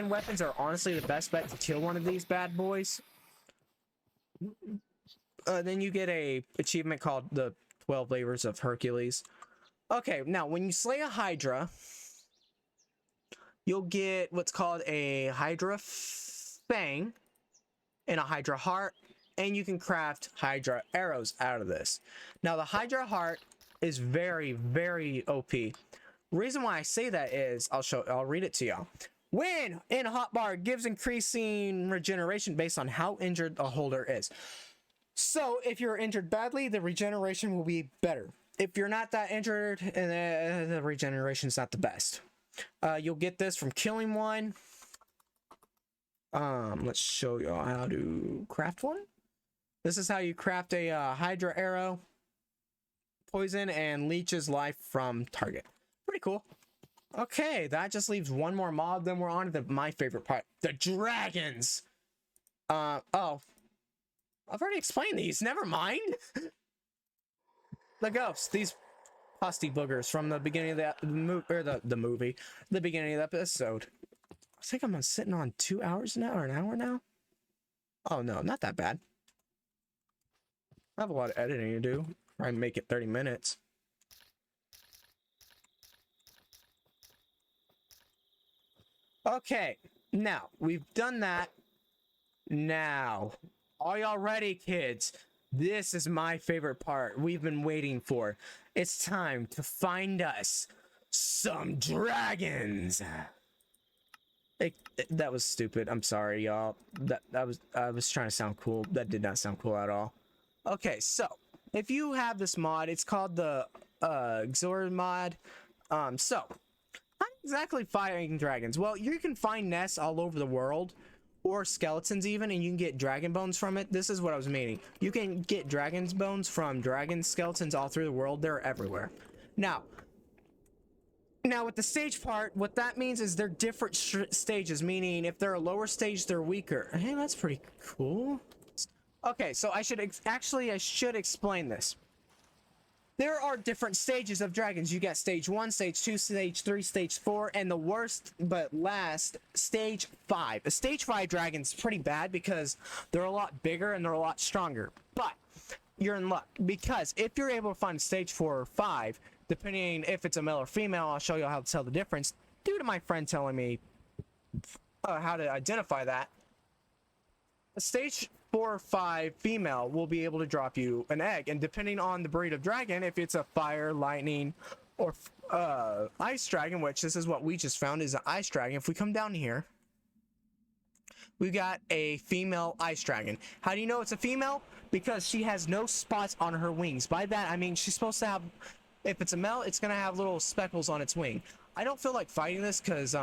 weapons are honestly the best bet to kill one of these bad boys. Then you get a achievement called the 12 Labors of Hercules. Okay, now when you slay a Hydra, you'll get what's called a Hydra Fang and a Hydra Heart, and you can craft Hydra arrows out of this. Now the Hydra Heart is very, very OP. Reason why I say that is, I'll read it to y'all. When in hotbar, gives increasing regeneration based on how injured the holder is. So if you're injured badly, the regeneration will be better. If you're not that injured, the regeneration is not the best. You'll get this from killing one. Let's show y'all how to craft one. This is how you craft a Hydra arrow. Poison and leeches life from target. Pretty cool. Okay, that just leaves one more mob, then we're on to my favorite part, the dragons. Oh, I've already explained these, never mind. The ghosts, these pusty boogers from the beginning of the movie, the beginning of the episode. I think I'm sitting on 2 hours now, or an hour now. Oh no, not that bad. I have a lot of editing to do. Try and make it 30 minutes. Okay, now we've done that. Now, are y'all ready, kids? This is my favorite part we've been waiting for. It's time to find us some dragons. That was stupid. I'm sorry, y'all. I was trying to sound cool. That did not sound cool at all. Okay, so if you have this mod, it's called the Xor mod. So how exactly fighting dragons? Well, you can find nests all over the world, or skeletons even, and you can get dragon bones from it. This is what I was meaning. You can get dragon's bones from dragon skeletons all through the world. They're everywhere. Now with the stage part, what that means is they're different stages, meaning if they're a lower stage, they're weaker. Hey, that's pretty cool. Okay, so I should explain this. There are different stages of dragons. You got stage 1, stage 2, stage 3, stage 4, and the worst but last, stage 5. A stage 5 dragon's pretty bad because they're a lot bigger and they're a lot stronger. But you're in luck, because if you're able to find stage 4 or 5, depending if it's a male or female, I'll show you how to tell the difference due to my friend telling me how to identify that. A stage 4 or 5 female will be able to drop you an egg, and depending on the breed of dragon, if it's a fire, lightning, or ice dragon, which this is what we just found is an ice dragon. If we come down here, we got a female ice dragon. How do you know it's a female? Because she has no spots on her wings. By that I mean she's supposed to have, if it's a male, it's gonna have little speckles on its wing. I don't feel like fighting this because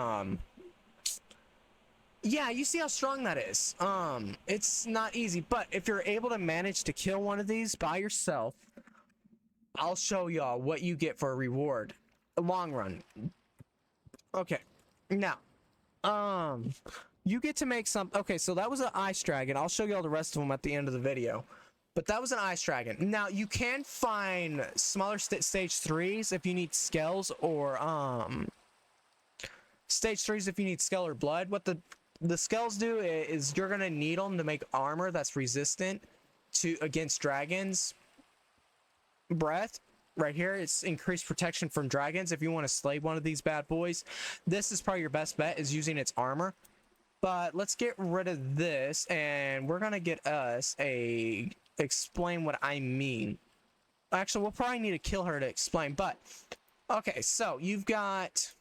Yeah, you see how strong that is. It's not easy, but if you're able to manage to kill one of these by yourself, I'll show y'all what you get for a reward. Long run. Okay. Now, you get to make some. Okay, so that was an ice dragon. I'll show you all the rest of them at the end of the video. But that was an ice dragon. Now you can find smaller stage 3s if you need scales, or stage 3s if you need scale or blood. What the scales do is you're gonna need them to make armor that's resistant to against dragons. Breath. Right here, it's increased protection from dragons. If you want to slay one of these bad boys, this is probably your best bet, is using its armor. But let's get rid of this, and we're gonna get us a explain what I mean. Actually, we'll probably need to kill her to explain, but okay, so you got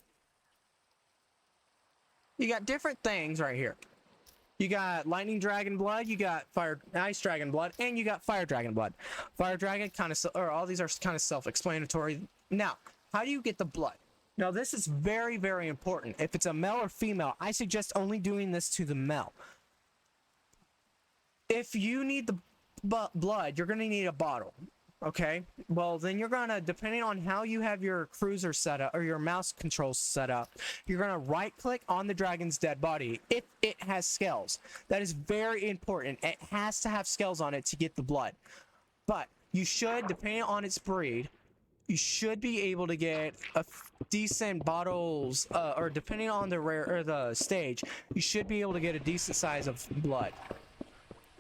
different things right here. You got lightning dragon blood, you got ice dragon blood, and you got fire dragon blood. Fire dragon or all these are kind of self-explanatory. Now, how do you get the blood? Now, this is very, very important. If it's a male or female, I suggest only doing this to the male. If you need the blood, you're going to need a bottle. Okay? Well, then you're going to, depending on how you have your cruiser set up, or your mouse controls set up, you're going to right-click on the dragon's dead body if it has scales. That is very important. It has to have scales on it to get the blood. But you should, depending on its breed, you should be able to get a decent bottles, or depending on the rare or the stage, you should be able to get a decent size of blood.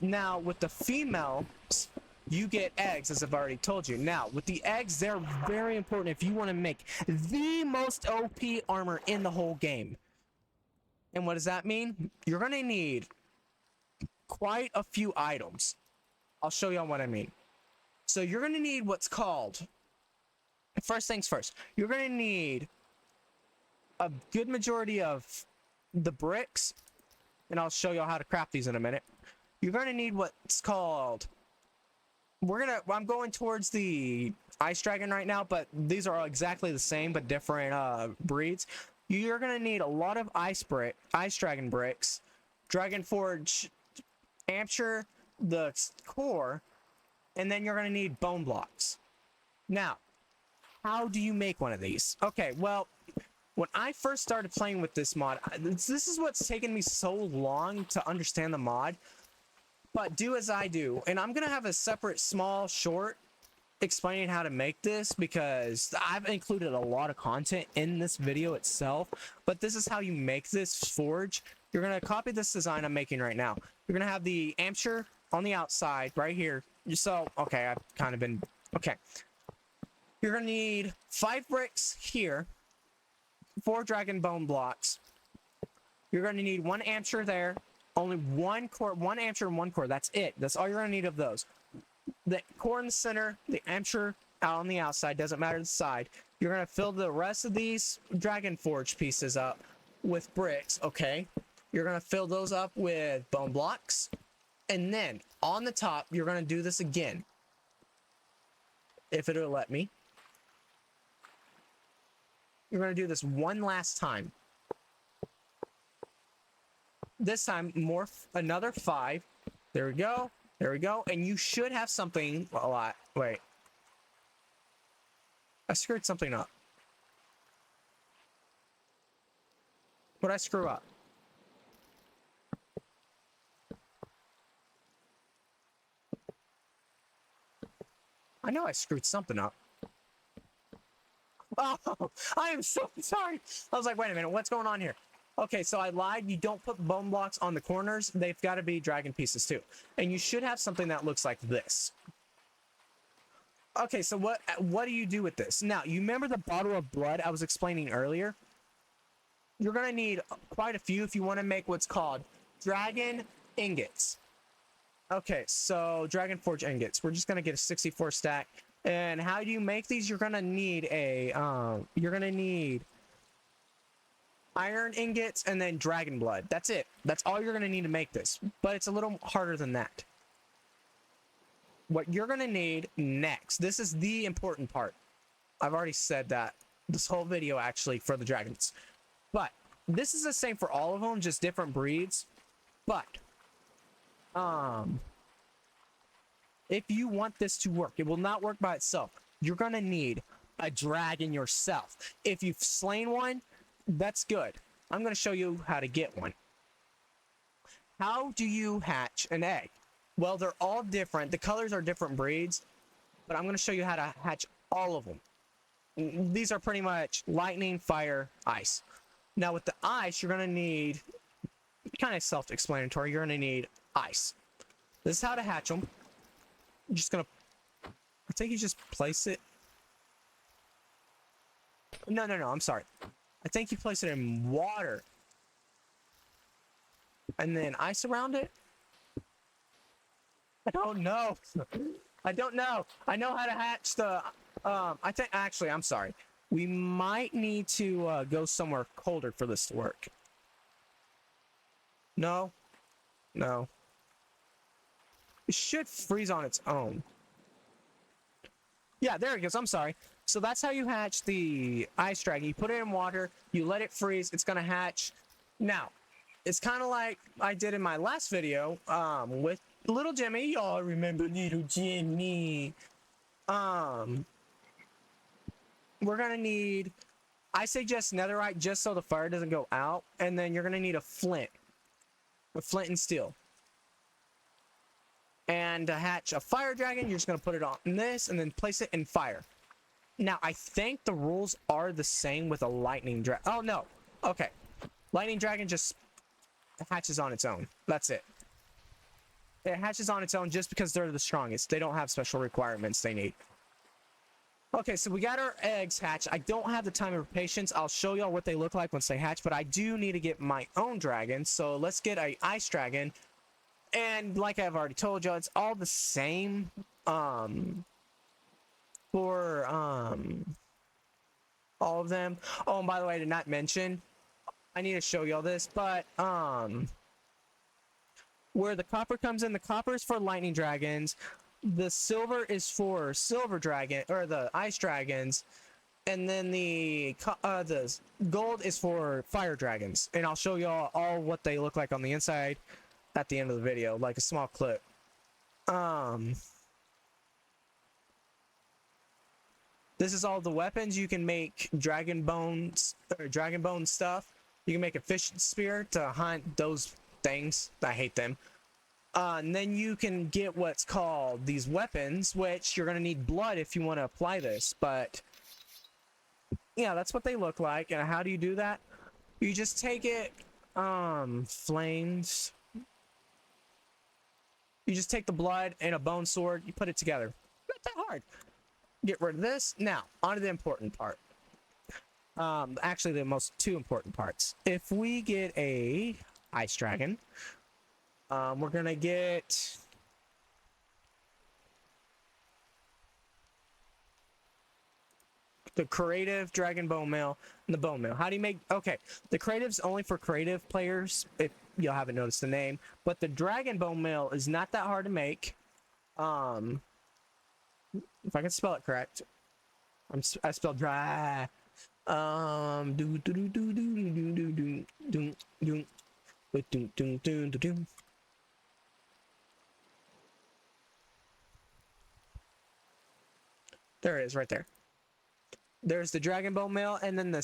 Now, with the females, you get eggs, as I've already told you. Now, with the eggs, they're very important if you want to make the most OP armor in the whole game. And what does that mean? You're going to need quite a few items. I'll show you what I mean. So you're going to need what's called... First things first, you're going to need a good majority of the bricks, and I'll show you how to craft these in a minute. You're going to need what's called... I'm going towards the ice dragon right now, but these are exactly the same, but different breeds. You're going to need a lot of ice dragon bricks, dragon forge, ampture, the core, and then you're going to need bone blocks. Now, how do you make one of these? Okay, well, when I first started playing with this mod, this is what's taken me so long to understand the mod. But do as I do, and I'm gonna have a separate small short explaining how to make this, because I've included a lot of content in this video itself. But this is how you make this forge. You're gonna copy this design I'm making right now. You're gonna have the ampture on the outside right here. So, okay, I've kind of been... Okay. You're going to need 5 bricks here, 4 dragon bone blocks. You're going to need 1 ampture there, only 1 core, 1 ampture and 1 core. That's it. That's all you're going to need of those. The core in the center, the ampture out on the outside, doesn't matter the side. You're going to fill the rest of these dragon forge pieces up with bricks, okay? You're going to fill those up with bone blocks. And then on the top, you're going to do this again. If it'll let me. You're going to do this one last time. This time, another 5. There we go. There we go. And you should have something a lot. Wait. I screwed something up. What'd I screw up? I know I screwed something up. Oh, I am so sorry. I was like, wait a minute, what's going on here? Okay, so I lied. You don't put bone blocks on the corners. They've got to be dragon pieces too. And you should have something that looks like this. Okay, so what do you do with this? Now, you remember the bottle of blood I was explaining earlier? You're going to need quite a few if you want to make what's called dragon ingots. Okay, so dragon forge ingots. We're just going to get a 64 stack. And how do you make these? You're going to need iron ingots and then dragon blood. That's it. That's all you're going to need to make this. But it's a little harder than that. What you're going to need next, this is the important part. I've already said that this whole video actually for the dragons. But this is the same for all of them, just different breeds. But if you want this to work, it will not work by itself. You're gonna need a dragon yourself. If you've slain one, that's good. I'm gonna show you how to get one. How do you hatch an egg? Well, they're all different. The colors are different breeds, but I'm gonna show you how to hatch all of them. These are pretty much lightning, fire, ice. Now with the ice, you're gonna need, kind of self-explanatory, you're gonna need ice. This is how to hatch them. I'm just gonna, I think you just place it. No, I'm sorry. I think you place it in water and then ice around it. I don't know. I don't know. I know how to hatch the, I think, actually, I'm sorry. We might need to go somewhere colder for this to work. No. It should freeze on its own. Yeah, there it goes. I'm sorry. So that's how you hatch the ice dragon. You put it in water, you let it freeze, it's gonna hatch. Now, it's kind of like I did in my last video with Little Jimmy. Y'all remember Little Jimmy? We're gonna need, I suggest netherite just so the fire doesn't go out, and then you're gonna need a flint and steel. And to hatch a fire dragon, you're just gonna put it on this and then place it in fire. Now, I think the rules are the same with a lightning dragon. Oh, no. Okay. Lightning dragon just hatches on its own. That's it. It hatches on its own just because they're the strongest. They don't have special requirements they need. Okay, so we got our eggs hatched. I don't have the time or patience. I'll show y'all what they look like once they hatch, but I do need to get my own dragon. So let's get an ice dragon. And like I've already told y'all, it's all the same. For all of them. Oh, and by the way, I did not mention, I need to show y'all this, but where the copper comes in, the copper is for lightning dragons, the silver is for silver dragon, or the ice dragons, and then the gold is for fire dragons. And I'll show y'all all what they look like on the inside at the end of the video, like a small clip. This is all the weapons. You can make dragon bones or dragon bone stuff. You can make a fish spear to hunt those things. I hate them. And then you can get what's called these weapons, which you're going to need blood if you want to apply this. But yeah, that's what they look like. And how do you do that? You just take it, flames. You just take the blood and a bone sword. You put it together. Not that hard. Get rid of this. Now, on to the important part. Actually, the two important parts. If we get a ice dragon, we're gonna get the creative dragon bone mail and the bone mail. How do you make? Okay, the creative's only for creative players. If you haven't noticed the name, but the dragon bone mail is not that hard to make. If I can spell it correct, I spelled dry. There it is, right there. There's the dragon bone mail, and then the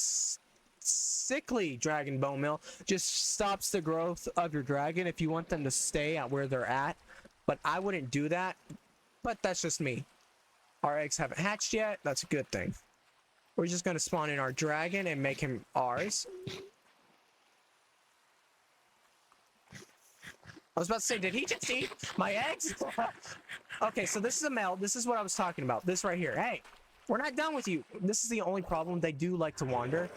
sickly dragon bone mail just stops the growth of your dragon if you want them to stay at where they're at. But I wouldn't do that. But that's just me. Our eggs haven't hatched yet. That's a good thing. We're just going to spawn in our dragon and make him ours. I was about to say, did he just eat my eggs? Okay, so this is a male. This is what I was talking about. This right here. Hey, we're not done with you. This is the only problem. They do like to wander.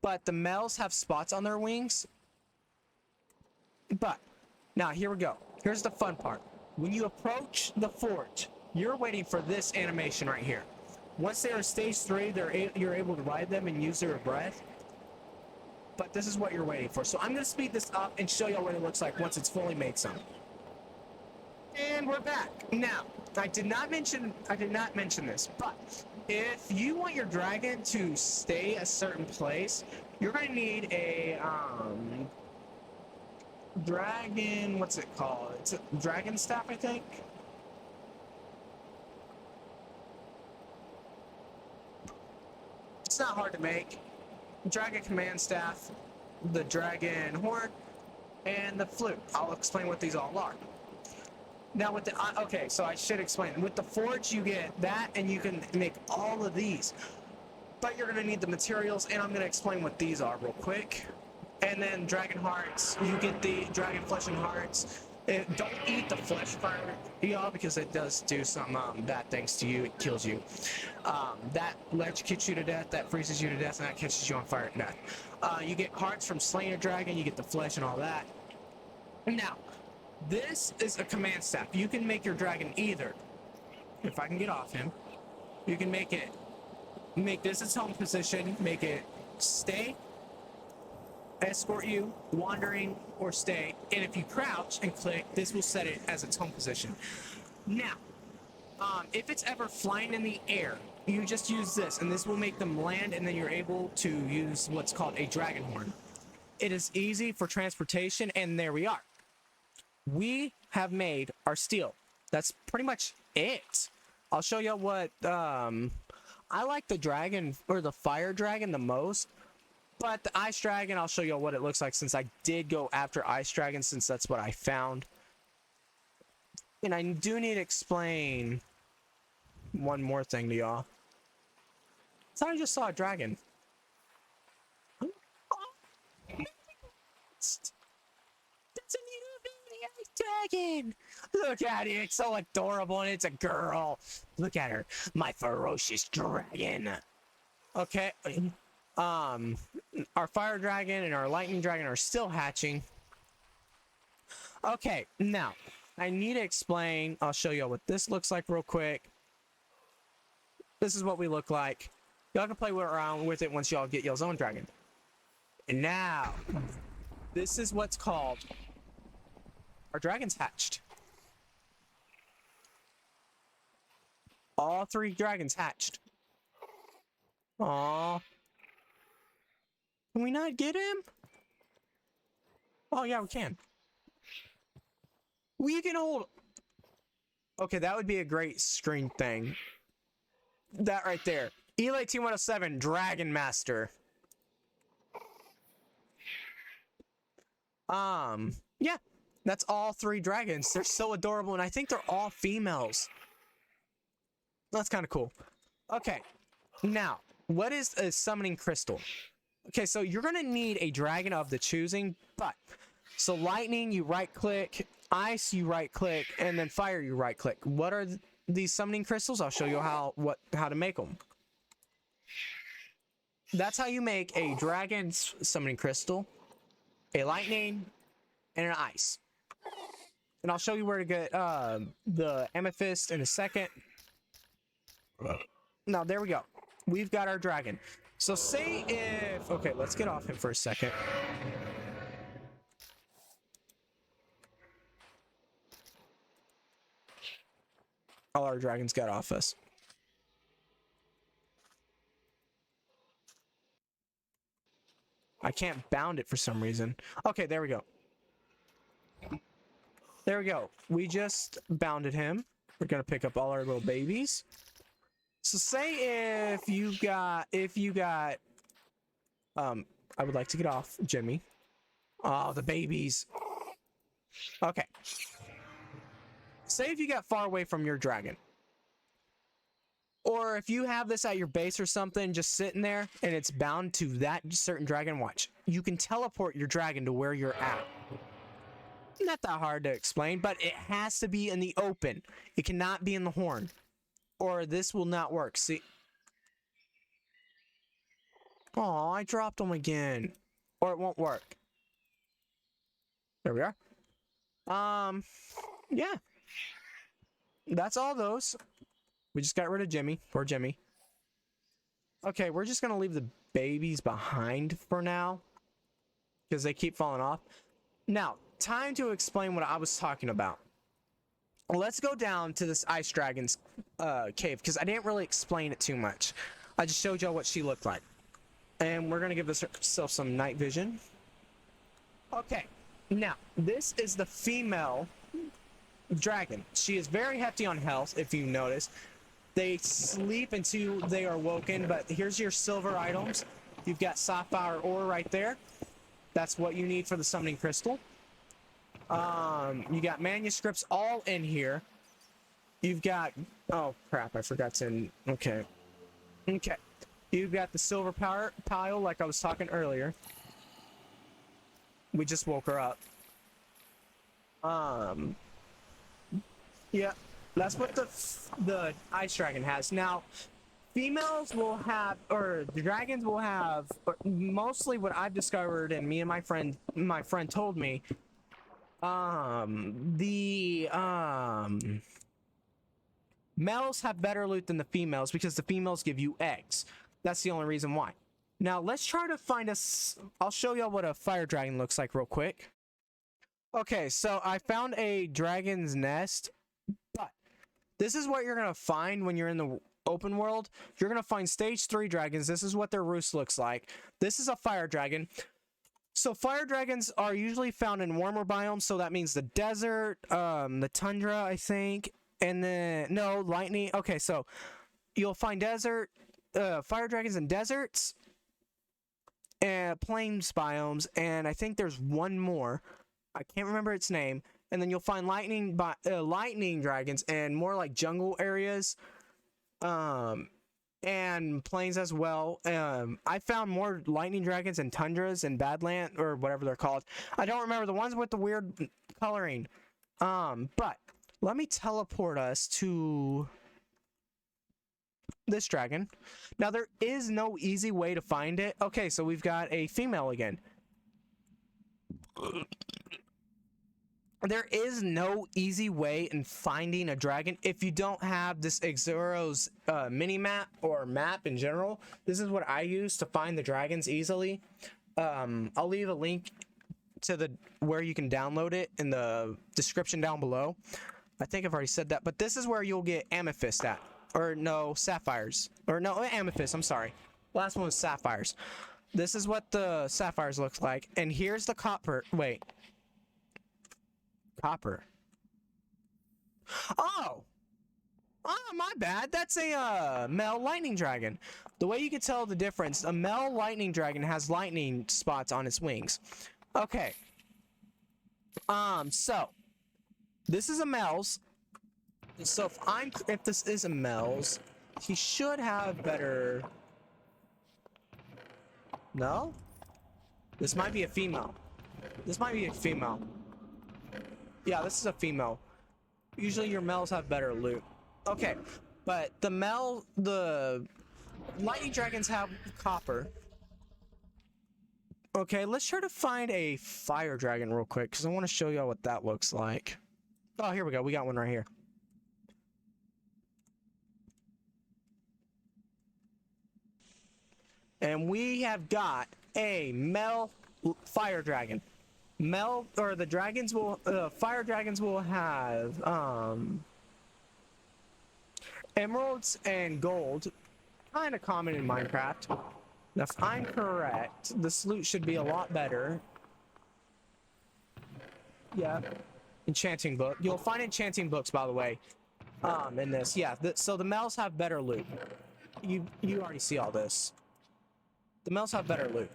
But the males have spots on their wings. But, now here we go. Here's the fun part. When you approach the forge, you're waiting for this animation right here. Once they're in stage 3, you're able to ride them and use their breath. But this is what you're waiting for. So I'm going to speed this up and show y'all what it looks like once it's fully made some. And we're back. Now, I did not mention this, but if you want your dragon to stay a certain place, you're going to need a dragon, what's it called? It's a dragon staff, I think. It's not hard to make. Dragon command staff, the dragon horn, and the flute. I'll explain what these all are. Now with the, okay, so I should explain. With the forge, you get that, and you can make all of these. But you're gonna need the materials, and I'm gonna explain what these are real quick. And then dragon hearts, you get the dragon flesh and hearts. Don't eat the flesh part, y'all, because it does do some bad things to you. It kills you. That electrocutes you to death, that freezes you to death, and that catches you on fire to death. You get hearts from slaying a dragon, you get the flesh and all that. Now, this is a command staff. You can make your dragon either, if I can get off him, you can make this its home position, make it stay, escort you, wandering, or stay. And if you crouch and click, this will set it as its home position. Now, if it's ever flying in the air, you just use this, and this will make them land, and then you're able to use what's called a dragon horn. It is easy for transportation, and there we are. We have made our steel. That's pretty much it. I'll show you what I like the dragon or the fire dragon the most, but the ice dragon, I'll show you what it looks like, since I did go after ice dragon, since that's what I found. And I do need to explain one more thing to y'all. So I just saw a dragon. That's a little baby ice dragon. Look at it, it's so adorable, and it's a girl. Look at her, my ferocious dragon. Okay, our fire dragon and our lightning dragon are still hatching. Okay, now I need to explain. I'll show you what this looks like real quick. This is what we look like. Y'all can play around with it once y'all get y'all's own dragon. And now, this is what's called our dragon's hatched. All 3 dragons hatched. Aww. Can we not get him? Oh yeah, we can. We can hold. Okay, that would be a great screen thing. That right there. Elite Team 107, Dragon Master. Yeah, that's all 3 dragons. They're so adorable, and I think they're all females. That's kind of cool. Okay, now, what is a summoning crystal? Okay, so you're gonna need a dragon of the choosing, but so lightning, you right click, ice, you right click, and then fire, you right click. What are these summoning crystals? I'll show you how to make them. That's how you make a dragon's summoning crystal, a lightning, and an ice. And I'll show you where to get the amethyst in a second. Now there we go. We've got our dragon. So say if, okay, let's get off him for a second. All our dragons got off us. I can't bound it for some reason. Okay, there we go. There we go. We just bounded him. We're gonna pick up all our little babies. So say if you got, I would like to get off, Jimmy. Oh, the babies. Okay. Say if you got far away from your dragon. Or if you have this at your base or something, just sitting there, and it's bound to that certain dragon, watch. You can teleport your dragon to where you're at. Not that hard to explain, but it has to be in the open. It cannot be in the horn, or this will not work. See? Oh, I dropped them again. Or it won't work. There we are. Yeah. That's all those. We just got rid of Jimmy. Poor Jimmy. Okay, we're just gonna leave the babies behind for now, because they keep falling off. Now, time to explain what I was talking about. let's go down to this ice dragon's cave, because I didn't really explain it too much. I just showed y'all what she looked like. And we're gonna give ourselves some night vision. Okay, now this is the female dragon. She is very hefty on health, if you notice. They sleep until they are woken, but here's your silver items. You've got sapphire ore right there. That's what you need for the summoning crystal. You got manuscripts all in here. You've got, oh crap, I forgot to, okay. You've got the silver power pile like I was talking earlier. We just woke her up. Yeah, that's what the ice dragon has. Now, females will have, or the dragons will have, mostly what I've discovered, and me and my friend told me, males have better loot than the females because the females give you eggs. That's the only reason why. Now, let's try to find us. I'll show y'all what a fire dragon looks like real quick. Okay, so I found a dragon's nest, but this is what you're going to find when you're in the open world. You're going to find stage 3 dragons. This is what their roost looks like. This is a fire dragon. So fire dragons are usually found in warmer biomes, so that means the desert, the tundra, I think, and then, no, lightning. Okay, so you'll find desert, fire dragons in deserts, and plains biomes, and I think there's one more. I can't remember its name. And then you'll find lightning dragons and more like jungle areas, and plains as well. I found more lightning dragons in tundras and badland, or whatever they're called. I don't remember the ones with the weird coloring. But let me teleport us to this dragon. Now, there is no easy way to find it. Okay, so we've got a female again. There is no easy way in finding a dragon if you don't have this Xero's mini map or map in general. This is what I use to find the dragons easily. I'll leave a link to where you can download it in the description down below. I think I've already said that, but this is where you'll get amethyst at, or no, sapphires, or no, amethyst. I'm sorry. Last one was sapphires. This is what the sapphires looks like, and here's the copper. Wait. Copper. Oh, my bad. That's a male lightning dragon. The way you can tell the difference, a male lightning dragon has lightning spots on its wings. Okay. So this is a male's. So if this is a male's, he should have better. No? This might be a female. This might be a female. Yeah, this is a female. Usually your males have better loot. Okay, but the lightning dragons have copper. Okay, let's try to find a fire dragon real quick, because I want to show y'all what that looks like. Oh, here we go. We got one right here. And we have got a male fire dragon. Fire dragons will have emeralds and gold, kind of common in Minecraft. Now, if I'm correct, this loot should be a lot better. Yeah, enchanting book. You'll find enchanting books, by the way, in this. Yeah, so the males have better loot. You already see all this. The males have better loot.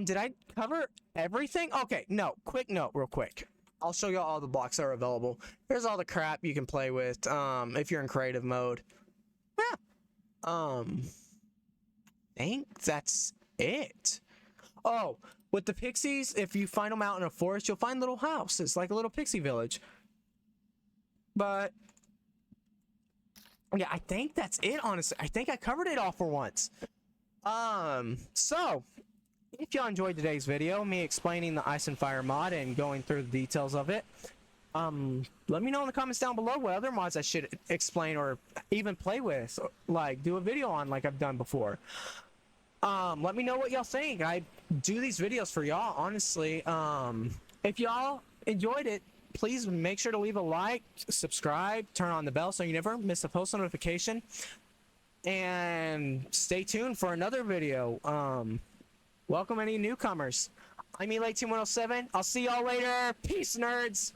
Did I cover everything? Okay, no, quick note real quick. I'll show you all the blocks that are available. Here's all the crap you can play with, if you're in creative mode. Yeah. I think that's it. Oh, with the pixies, if you find them out in a forest, you'll find little houses, like a little pixie village. But yeah, I think that's it, honestly. I think I covered it all for once. So if y'all enjoyed today's video, me explaining the Ice and Fire mod and going through the details of it, let me know in the comments down below what other mods I should explain or even play with, like do a video on like I've done before. Let me know what y'all think. I do these videos for y'all, honestly. If y'all enjoyed it, please make sure to leave a like, subscribe, turn on the bell so you never miss a post notification, and stay tuned for another video. Welcome any newcomers. I'm Elate Team 107. I'll see y'all later. Peace, nerds.